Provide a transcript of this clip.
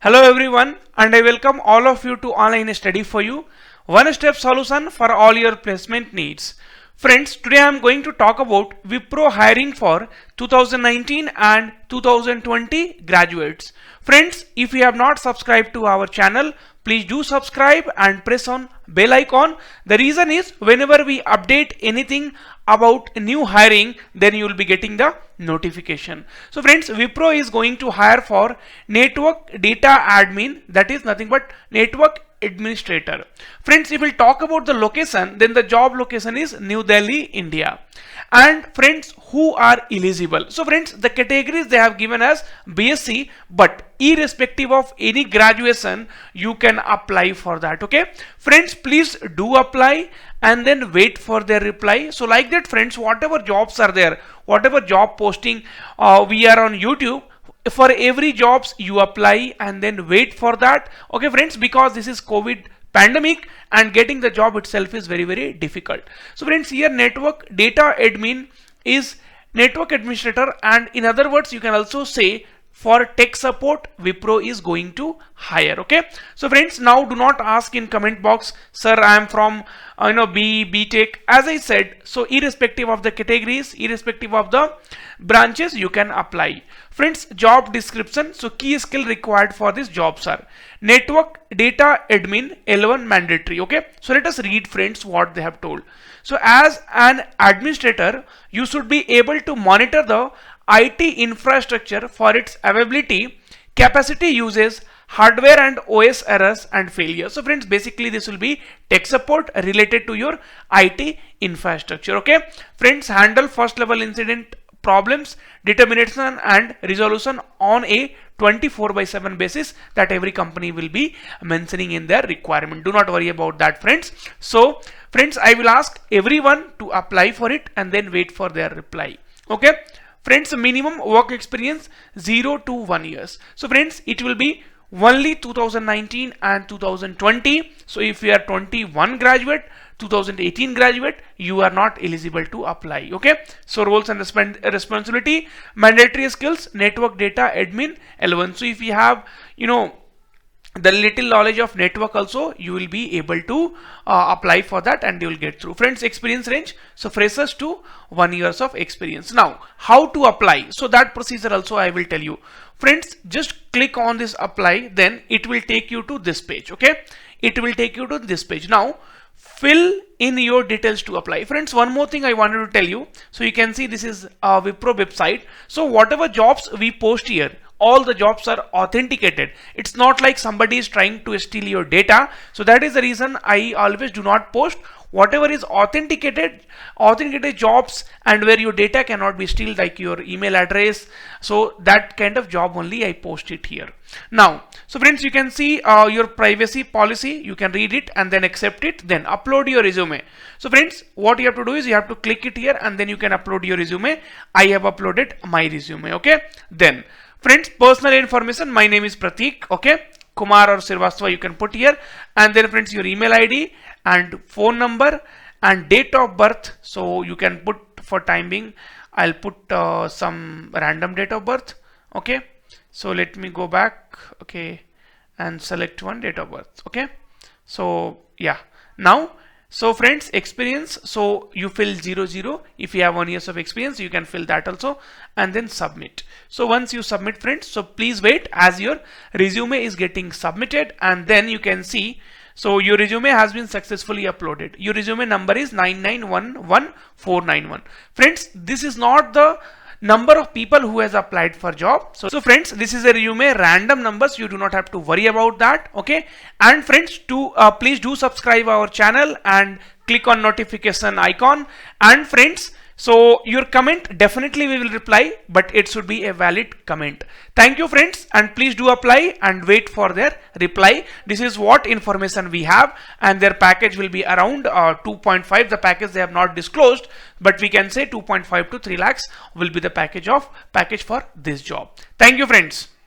Hello everyone, and I welcome all of you to Online Study for You, one step solution for all your placement needs. Friends, today I am going to talk about Wipro hiring for 2019 and 2020 graduates. Friends, if you have not subscribed to our channel, please do subscribe and press on bell icon. The reason is whenever we update anything about new hiring, then you will be getting the notification. So friends, Wipro is going to hire for network data admin, that is nothing but network administrator. Friends, if we'll talk about the location, then the job location is New Delhi, India. And friends, who are eligible? So friends, the categories they have given as BSc, but irrespective of any graduation, you can apply for that. Okay, friends, please do apply and then wait for their reply. So like that, friends, whatever jobs are there, whatever job posting we are on YouTube, for every jobs you apply and then wait for that. Okay friends, because this is COVID pandemic and getting the job itself is very difficult. So friends, here network data admin is network administrator, and in other words you can also say for tech support Wipro is going to hire. Okay, so friends, now do not ask in comment box, sir I am from B Tech. As I said, so irrespective of the categories, irrespective of the branches, you can apply. Friends, job description. So key skill required for this jobs are network data admin L1 mandatory. Okay, so let us read friends what they have told. So as an administrator, you should be able to monitor the IT infrastructure for its availability, capacity uses, hardware and OS errors and failures. So friends, basically this will be tech support related to your IT infrastructure. Okay friends, handle first level incident problems, determination and resolution on a 24/7 basis that every company will be mentioning in their requirement. Do not worry about that friends. So friends, I will ask everyone to apply for it and then wait for their reply. Okay friends, minimum work experience 0 to 1 years. So friends, it will be only 2019 and 2020. So if you are 21 graduate, 2018 graduate, you are not eligible to apply. Okay, so roles and responsibility, mandatory skills, network data admin L1. So if you have the little knowledge of network also, you will be able to apply for that and you will get through. Friends, experience range, so freshers to 1 years of experience. Now how to apply? So that procedure also I will tell you. Friends, just click on this apply, then it will take you to this page. Okay, it will take you to this page. Now fill in your details to apply. Friends, one more thing I wanted to tell you. So you can see this is a Wipro website. So whatever jobs we post here, all the jobs are authenticated. It's not like somebody is trying to steal your data. So that is the reason I always do not post whatever is authenticated jobs and where your data cannot be stolen, like your email address. So that kind of job only I post it here. Now, so friends, you can see your privacy policy, you can read it and then accept it, then upload your resume. So friends, what you have to do is you have to click it here and then you can upload your resume. I have uploaded my resume. Okay, then friends, personal information, my name is Pratik. Okay, Kumar or Srivastava you can put here, and then friends, your email ID and phone number and date of birth. So you can put, for time being I'll put some random date of birth. Okay, so let me go back, okay, and select one date of birth. Okay, so yeah, now so friends, experience, so you fill 00. If you have 1 year of experience, you can fill that also and then submit. So once you submit friends, so please wait as your resume is getting submitted, and then you can see, so your resume has been successfully uploaded. Your resume number is 9911491. Friends, this is not the number of people who has applied for job. So friends, this is a resume random numbers, you do not have to worry about that. Okay, and friends, to please do subscribe our channel and click on notification icon. And friends, so your comment definitely we will reply, but it should be a valid comment. Thank you friends, and please do apply and wait for their reply. This is what information we have, and their package will be around 2.5. the package they have not disclosed, but we can say 2.5 to 3 lakhs will be the package for this job. Thank you friends.